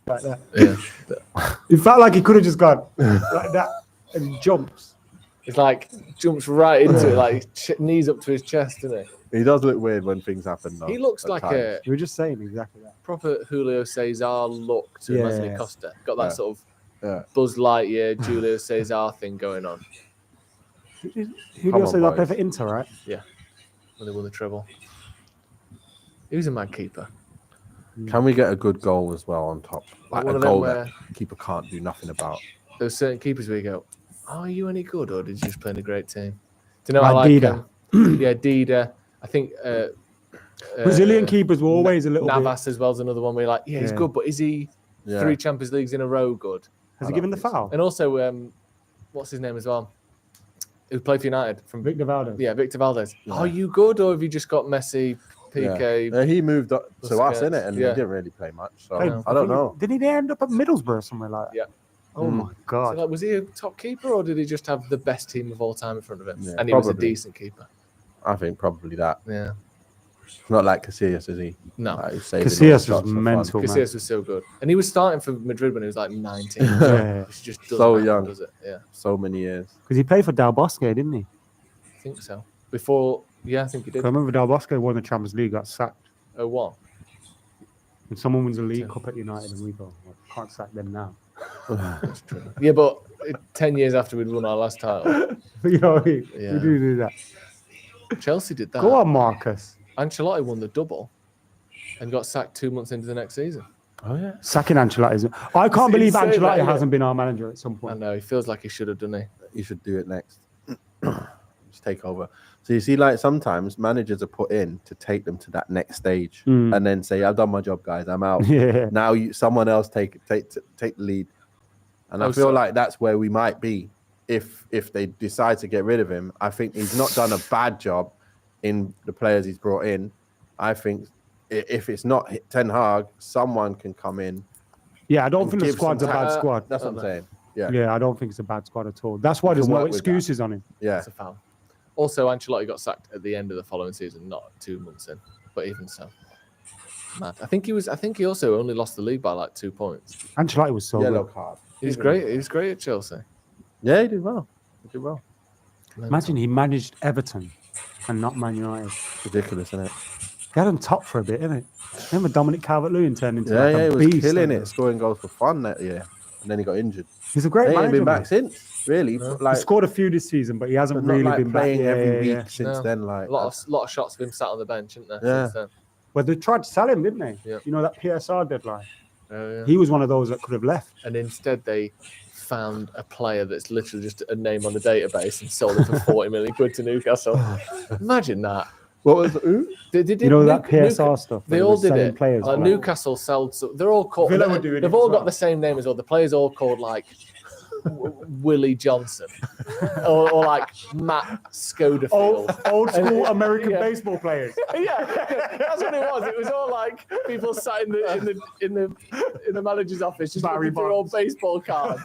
like that. Yeah. It felt like he could have just gone like that and he jumps. It's like jumps right into it, like knees up to his chest, doesn't he? He does look weird when things happen, though. He looks like a We were just saying exactly that. proper Julio Cesar look to Anthony Costa. Got that sort of Buzz Lightyear, Julio Cesar thing going on. Julio Cesar play for Inter, right? Yeah, when they won the treble. He was a mad keeper. Can we get a good goal as well on top? Like one a of them goal where that keeper can't do nothing about. There's certain keepers where you go, are you any good, or did you just play in a great team? Do you know Like Dida. Yeah, Dida. I think Brazilian keepers were always a little Navas as well as another one where you're like, he's good, but is he 3 Champions Leagues in a row good? Has he given the foul? And also, what's his name as well? Who played for United? From Victor Valdez. Yeah, Victor Valdez. Yeah. Are you good, or have you just got Messi, Piqué? Yeah. He moved up to us, innit? And he didn't really play much. So I don't know. Didn't he end up at Middlesbrough or somewhere like that? Yeah. Oh my God. So, like, was he a top keeper, or did he just have the best team of all time in front of him? Yeah, and he was a decent keeper. I think probably that. Yeah. Not like Casillas, is he? No. Like, Casillas was mental, man. Casillas was so good. And he was starting for Madrid when he was like 19. Which just doesn't so happen, young. does it? Yeah. So many years. Because he played for Del Bosque, didn't he? I think so. Before, I think he did. I remember Del Bosque won the Champions League, got sacked. Oh, what? When someone wins the League Cup at United and we go, can't sack them now. That's true. Yeah, but 10 years after we'd won our last title. You know what I mean? We do that. Chelsea did that. Go on, Marcus. Ancelotti won the double and got sacked 2 months into the next season. Oh, yeah. Sacking Ancelotti. I can't believe Ancelotti hasn't been our manager at some point. I know. He feels like he should have done it. He should do it next. Just take over. So you see, like sometimes managers are put in to take them to that next stage and then say, I've done my job, guys. I'm out. Yeah. Now someone else take the lead. And I feel like that's where we might be if they decide to get rid of him. I think he's not done a bad job in the players he's brought in. I think if it's not Ten Hag, someone can come in. Yeah, I don't think the squad's a bad squad. That's what I'm saying. Yeah, I don't think it's a bad squad at all. That's why there's no excuses on him. Yeah. It's a foul. Also, Ancelotti got sacked at the end of the following season, not 2 months in. But even so, mad. I think he also only lost the league by like 2 points. Ancelotti was so Yellow good. card. He was great. He was great at Chelsea. Yeah, he did well. Imagine he managed Everton and not Man United. Ridiculous, isn't it? They had him top for a bit, innit? Remember Dominic Calvert-Lewin turned into he a was beast, killing it, scoring goals for fun that year, and then he got injured. He's a great he ain't manager. been back since, really. No. Like, he scored a few this season, but he hasn't really been playing back every week since then. Like a lot of shots of him sat on the bench, isn't there? Yeah. Since then. Well, they tried to sell him, didn't they? Yeah. You know that PSR deadline. Oh, yeah. He was one of those that could have left, and instead they found a player that's literally just a name on the database and sold it for 40 million quid to Newcastle. Imagine that. What was who? They did that PSR stuff. They all did it. Players, like Newcastle sold. So they're all called. They've all got the same name as well. The players all called like Willie Johnson or like Matt Scoderfield. Old school American baseball players. Yeah, that's what it was. It was all like people sat in the manager's office just looking through all baseball cards.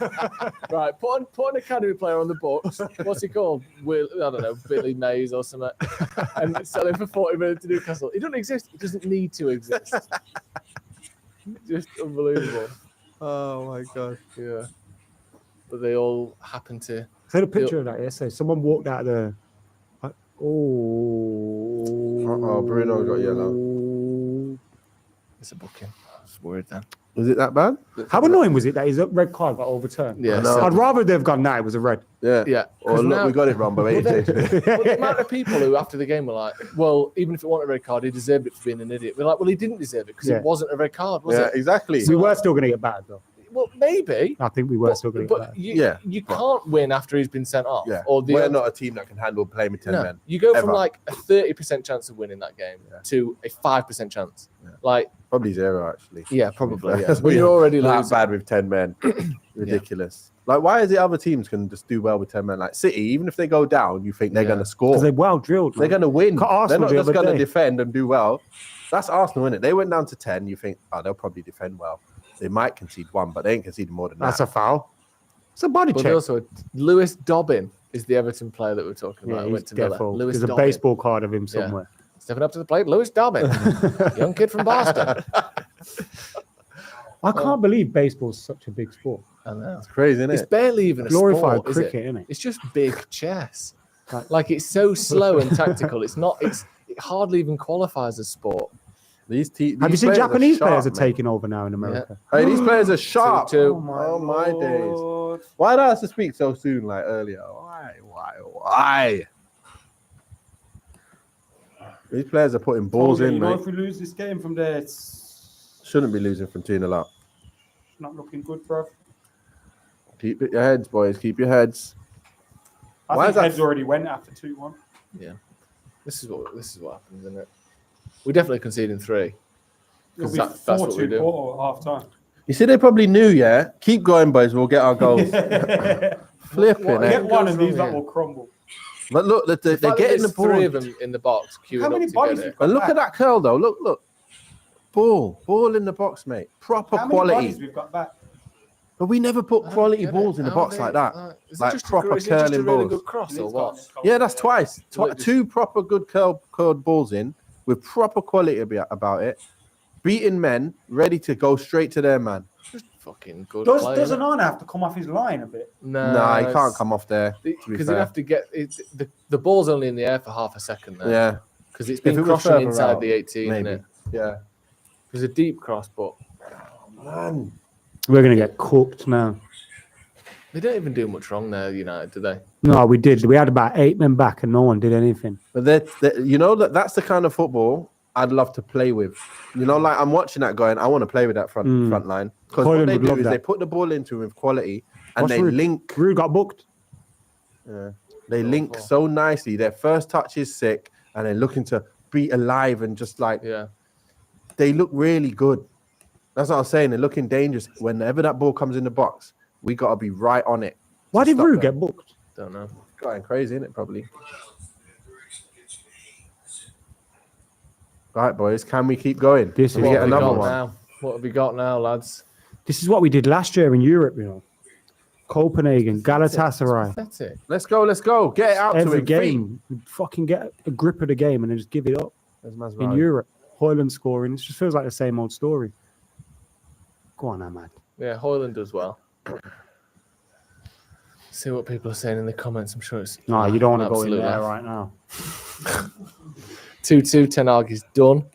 Right, put an academy player on the books. What's he called? I don't know, Billy Mays or something. And sell him for 40 million to Newcastle. He doesn't exist. He doesn't need to exist. Just unbelievable. Oh my god. Yeah. But they all happen to. I had a picture of that yesterday. Someone walked out of the. Bruno got yellow. It's a booking. It's weird then. Was it that bad? How annoying was it that his red card got overturned? Yeah, I'd rather they've gone now. It was a red. Yeah. Or look, we got it wrong, but wait. But the amount of people who after the game were like, well, even if it wasn't a red card, he deserved it for being an idiot. We're like, well, he didn't deserve it because it wasn't a red card, was it? Yeah, exactly. So we were still going to get bad though. Well, maybe. I think we were still going to get bad. You can't win after he's been sent off. Yeah. Or we're not a team that can handle playing with 10 men. You go from like a 30% chance of winning that game to a 5% chance. Yeah. Like probably 0 actually. Yeah, probably. Yeah. When you're already that bad with 10 men. Ridiculous. Like, why is it other teams can just do well with 10 men? Like City, even if they go down, you think they're going to score. Because they're well drilled. They're going to win. They're not just going to day. defend and do well. That's Arsenal, isn't it? They went down to 10. You think, they'll probably defend well. They might concede 1, but they ain't conceded more than that. That's a foul. It's a body check. Also, Lewis Dobbin is the Everton player that we're talking about. Yeah, went to Villa. Lewis There's Dobbin. A baseball card of him somewhere. Stepping up to the plate, Lewis Dobbin, young kid from Boston. I can't believe baseball's such a big sport. I know. It's crazy, isn't It's it? barely even a Glorified sport, cricket, is isn't it? It's just big chess. Like it's so slow and tactical. It hardly even qualifies as sport. Have you seen Japanese players are taking over now in America? Yeah. Hey, these players are sharp. 2-2. Oh my days! Why did I have to speak so soon, like earlier? Why? These players are putting balls in, mate. If we lose this game from there, it's Shouldn't be losing from 2-0 up. not looking good, bro. Keep your heads, boys. Keep your heads. I think heads already went after 2-1. Yeah, this is what happens, isn't it? We're definitely conceding 3. It'll be that's what we 4-2 do. quarter or half time. You see, they probably knew, yeah? Keep going, boys. We'll get our goals. Flipping What- it. Get one and these Yeah. lot will crumble. But look, they're getting the ball. 3 of them in the box queuing How many up to bodies get you've it. got? And look at that curl, though. Look. Ball in the box, mate. Proper How many bodies quality. we've got back? But we never put quality Get it. balls in the How box they- like that. Is it Like just proper is it just a curling really balls. good cross or what? Yeah, that's twice. Look, just- 2 proper good curled balls in with proper quality about it. Beating men, ready to go straight to their man. Just fucking good. Does play, doesn't innit? Arne have to come off his line a bit? Nah, he can't come off there. Because he'd have to get the ball's only in the air for half a second there. Yeah, Because it's If been it was crossing further inside out, the 18, maybe. innit? Yeah. It was a deep cross, but Man. We're going to get cooked now. they don't even do much wrong there, United, do they? No, we did. We had about 8 men back and no one did anything. But that's the kind of football I'd love to play with. You know, like I'm watching that going, I want to play with that front line. Because what Hoyland they would do love is that. they put the ball into with quality and What's they Rude? link. Rude got booked. They link so nicely. Their first touch is sick and they're looking to be alive and just like they look really good. That's what I'm saying. They're looking dangerous. Whenever that ball comes in the box, we got to be right on it. Why did stop Rude them. get booked? Don't know. Going crazy, isn't it? Probably. Right, boys. Can we keep going? This Can is we What get have we another got one? now? What have we got now, lads? This is what we did last year in Europe, you know. Copenhagen, Galatasaray. Pathetic. Let's go. Get it out to Every him. game, fucking get a grip of the game and then just give it up. In Europe, Hoyland scoring. It just feels like the same old story. Go on, Ahmad. Yeah, Hoyland does well. See what people are saying in the comments. I'm sure it's No, you don't want to go in absolute there laugh. right now. 2-2, Ten Hag is done.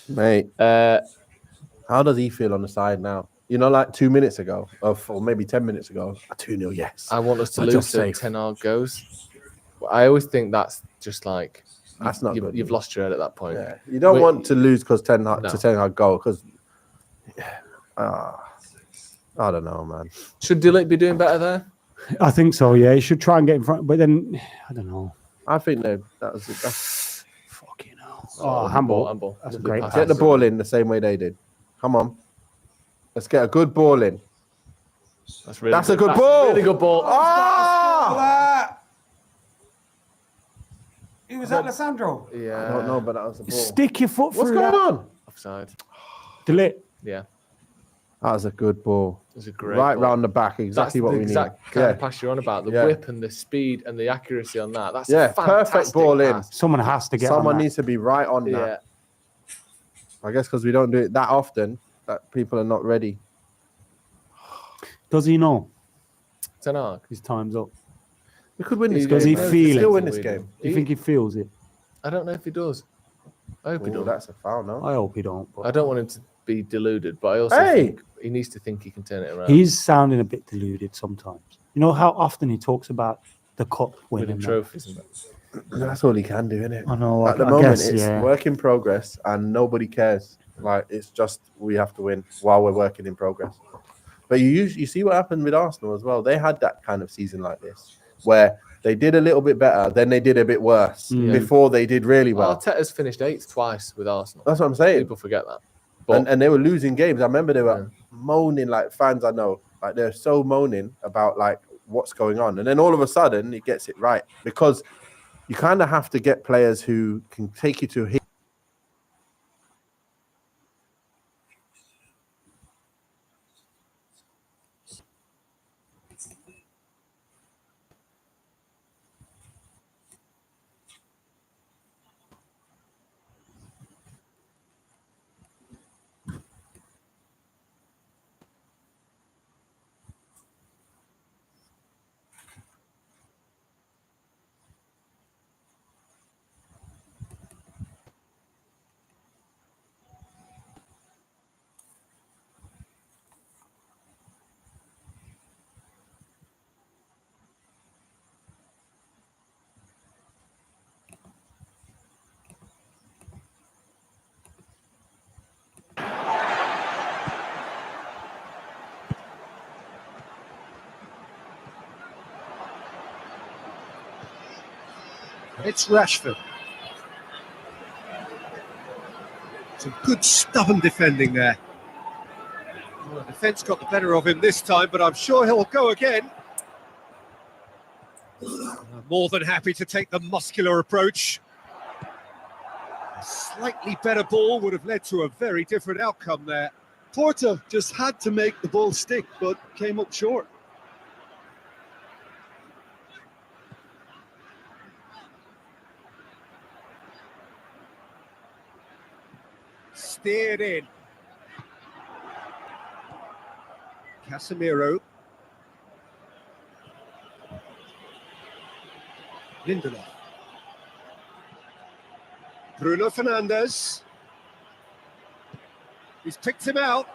Mate, how does he feel on the side now? You know, like 2 minutes ago, or maybe 10 minutes ago, 2-0, yes. I want us to But lose just so safe. Ten Hag goes. I always think that's just like That's not good. you've lost your head at that point. Yeah. You don't want to lose because Ten Hag go, because I don't know, man. Should Delict be doing better there? I think so, yeah. He should try and get in front, but then, I don't know. I think that's Fucking hell. Oh, handball. That's a Lovely great pass. get the ball in the same way they did. Come on. Let's get a good ball in. That's a good ball. Really good ball. Ah! It was Alessandro. Yeah. I don't know, but that was the ball. Stick your foot What's through going that. on? Offside. Delete. Yeah. That was a good ball. It was a great Right ball. round the back, exactly That's what the we need. exact kind Yeah. of pass you're on about. The Yeah. whip and the speed and the accuracy on that. That's Yeah, a fantastic perfect ball in. pass. Someone has to get Someone on that. needs to be right on Yeah. that. I guess because we don't do it that often, that people are not ready. Does he know Ten Hag. his time's up? We could win this Does game. he man. feel Still it? win this game. Do you think he feels it? I don't know if he does. I hope he Oh, does. that's a foul, no? I hope he don't. But I don't want him to be deluded, but I also Hey! think he needs to think he can turn it around. he's sounding a bit deluded sometimes. You know how often he talks about the cup winning. winning that? trophies and that. That's all he can do, isn't it? I know. At the I moment, guess, it's yeah. work in progress and nobody cares. Like, it's just we have to win while we're working in progress. But you see what happened with Arsenal as well. They had that kind of season like this where they did a little bit better, then they did a bit worse before they did really well. Arteta's finished 8th twice with Arsenal. That's what I'm saying. People forget that. But And they were losing games. I remember they were moaning, like fans I know, like they're so moaning about like what's going on. And then all of a sudden he gets it right, because you kind of have to get players who can take you to hit. It's Rashford. Some good stubborn defending there. Well, the defence got the better of him this time, but I'm sure he'll go again. More than happy to take the muscular approach. A slightly better ball would have led to a very different outcome there. Porto just had to make the ball stick, but came up short. Steered in. Casemiro. Lindelof. Bruno Fernandes. He's picked him out.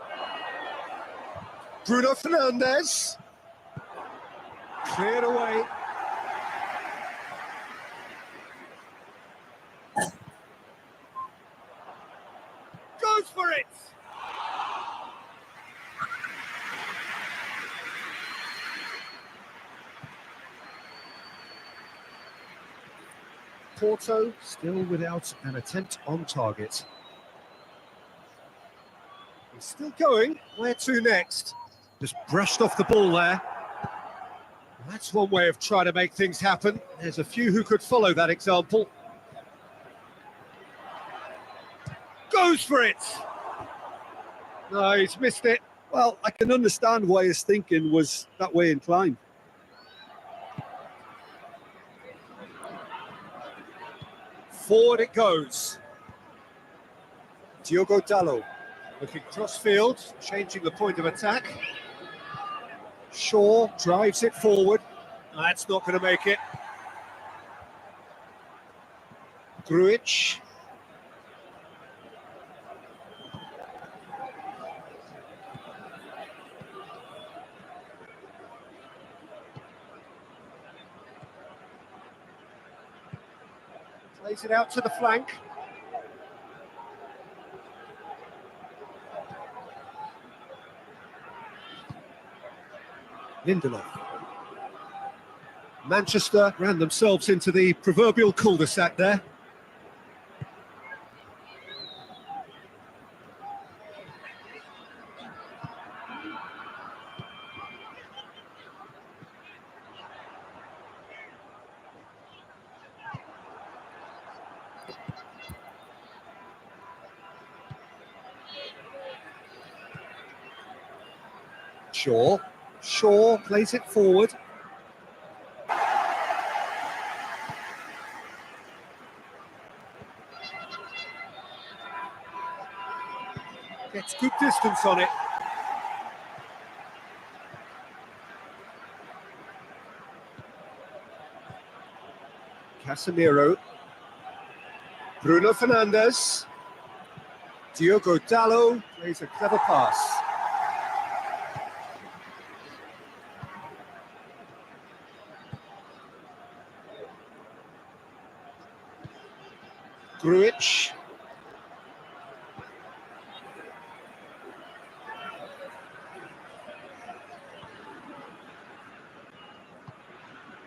Bruno Fernandes. Cleared away. Goes for it. Porto still without an attempt on target. He's still going. Where to next? Just brushed off the ball there. That's one way of trying to make things happen. There's a few who could follow that example. Goes for it. No, he's missed it. Well, I can understand why his thinking was that way inclined. Forward it goes. Diogo Dalot looking cross-field, changing the point of attack. Shaw drives it forward. That's not going to make it. Grujic. Plays it out to the flank. Lindelof. Manchester ran themselves into the proverbial cul-de-sac there. Shaw plays it forward. Gets good distance on it. Casemiro. Bruno Fernandes. Diogo Dalot plays a clever pass. Grujic.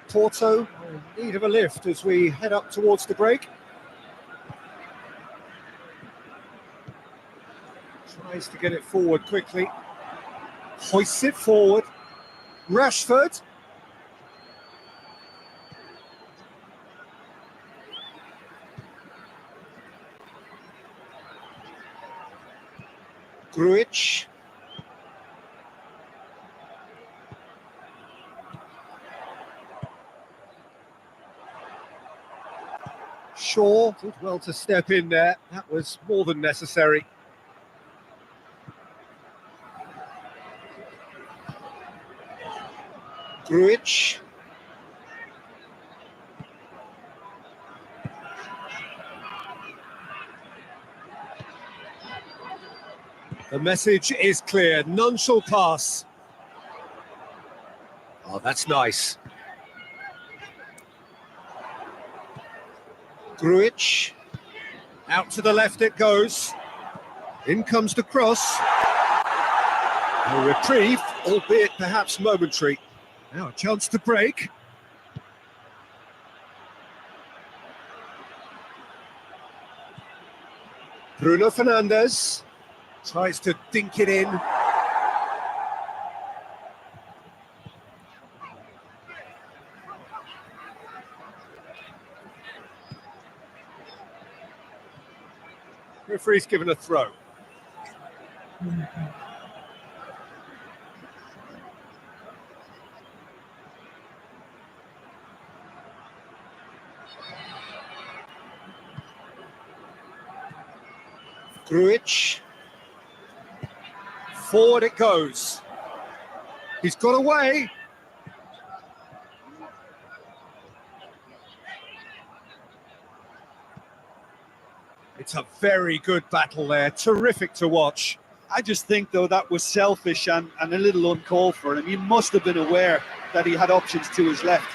Porto in need of a lift as we head up towards the break. Tries to get it forward quickly. Hoists it forward. Rashford. Grujic. Shaw did well to step in there. That was more than necessary. Grujic. The message is clear. None shall pass. Oh, that's nice. Grujic. Out to the left it goes. In comes the cross. A reprieve, albeit perhaps momentary. Now a chance to break. Bruno Fernandes tries to dink it in. Referee's given a throw. Grujic. Forward it goes. He's got away. It's a very good battle there. Terrific to watch. I just think, though, that was selfish and a little uncalled for him. He must have been aware that he had options to his left.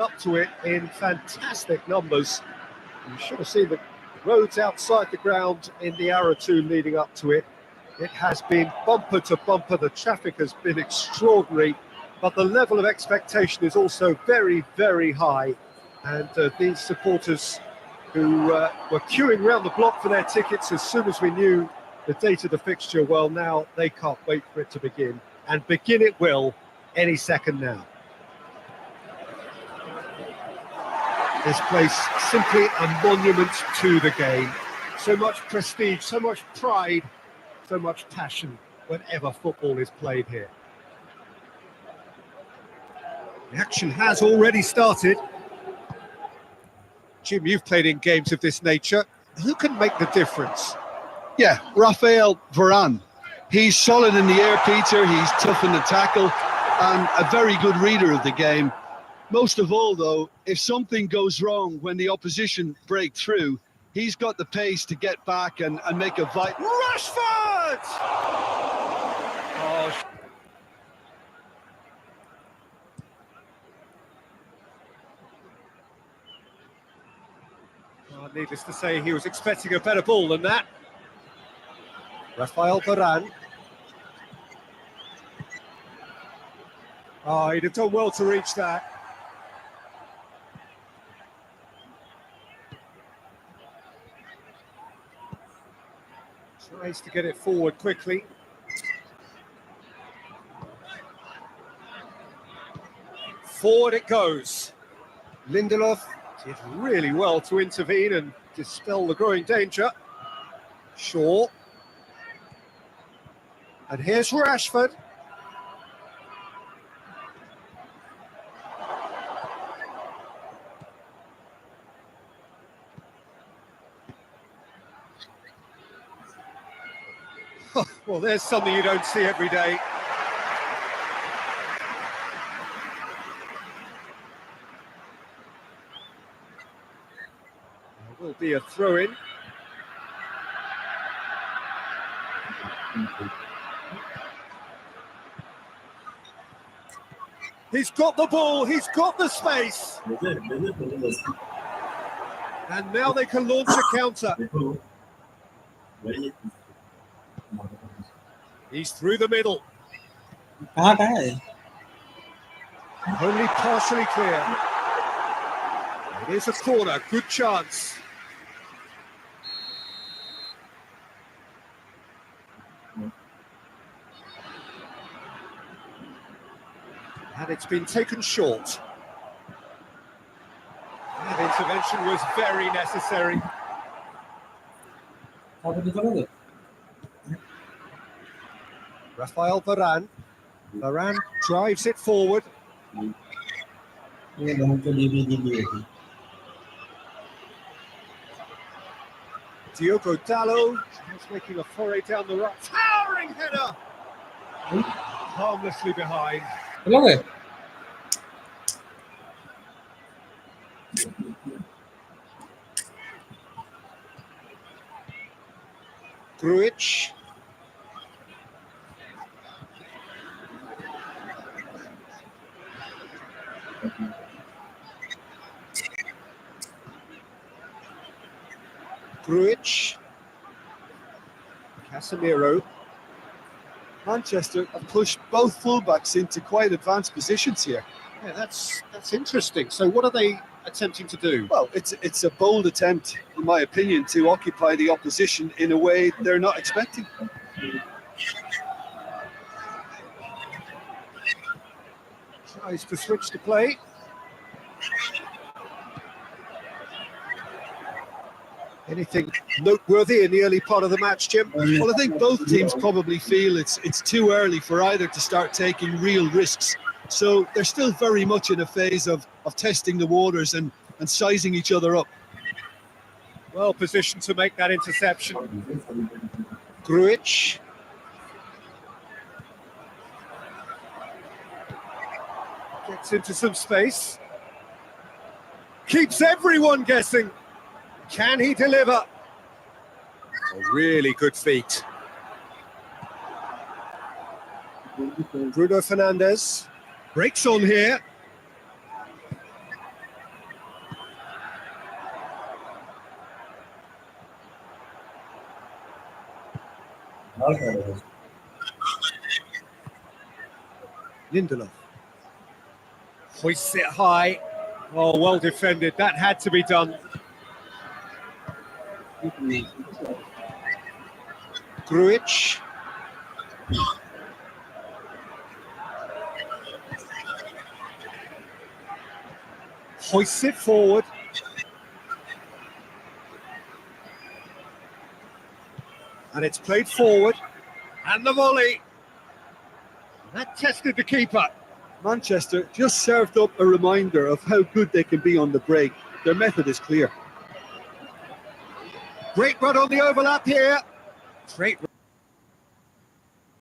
Up to it in fantastic numbers. You should have seen the roads outside the ground in the hour or two leading up to it. It has been bumper to bumper. The traffic has been extraordinary, but the level of expectation is also very, very high. And these supporters who were queuing around the block for their tickets as soon as we knew the date of the fixture, well, now they can't wait for it to begin. And begin it will any second now. This place simply a monument to the game. So much prestige, so much pride, so much passion whenever football is played here. The action has already started. Jim, you've played in games of this nature. Who can make the difference? Yeah, Rafael Varane. He's solid in the air, Peter. He's tough in the tackle and a very good reader of the game. Most of all, though, if something goes wrong when the opposition break through, he's got the pace to get back and make a vital... Rashford! Oh. Well, needless to say, he was expecting a better ball than that. Rafael Varane. Oh, he'd have done well to reach that. Tries to get it forward quickly. Forward it goes. Lindelof did really well to intervene and dispel the growing danger. Shaw. And here's Rashford. Well, there's something you don't see every day. There will be a throw-in. He's got the ball, he's got the space. And now they can launch a counter. He's through the middle. Only partially clear. It is a corner, good chance. And it's been taken short. That intervention was very necessary. Rafael Varane. Varane drives it forward. Diogo Dalot is making a foray down the right. Towering header! Harmlessly behind. Grujic. Grujic. Casemiro. Manchester have pushed both fullbacks into quite advanced positions here. Yeah, that's interesting. So what are they attempting to do? Well, it's a bold attempt, in my opinion, to occupy the opposition in a way they're not expecting. Tries to switch the play. Anything noteworthy in the early part of the match, Jim? Well, I think both teams probably feel it's too early for either to start taking real risks. So they're still very much in a phase of testing the waters and sizing each other up. Well positioned to make that interception. Grujic. Gets into some space. Keeps everyone guessing. Can he deliver? A really good feat. Bruno Fernandes breaks on here. Lindelof hoists it high. Oh, well defended. That had to be done. Grujic. Hoists it forward. And it's played forward. And the volley. That tested the keeper. Manchester just served up a reminder of how good they can be on the break. Their method is clear. Great run on the overlap here. Great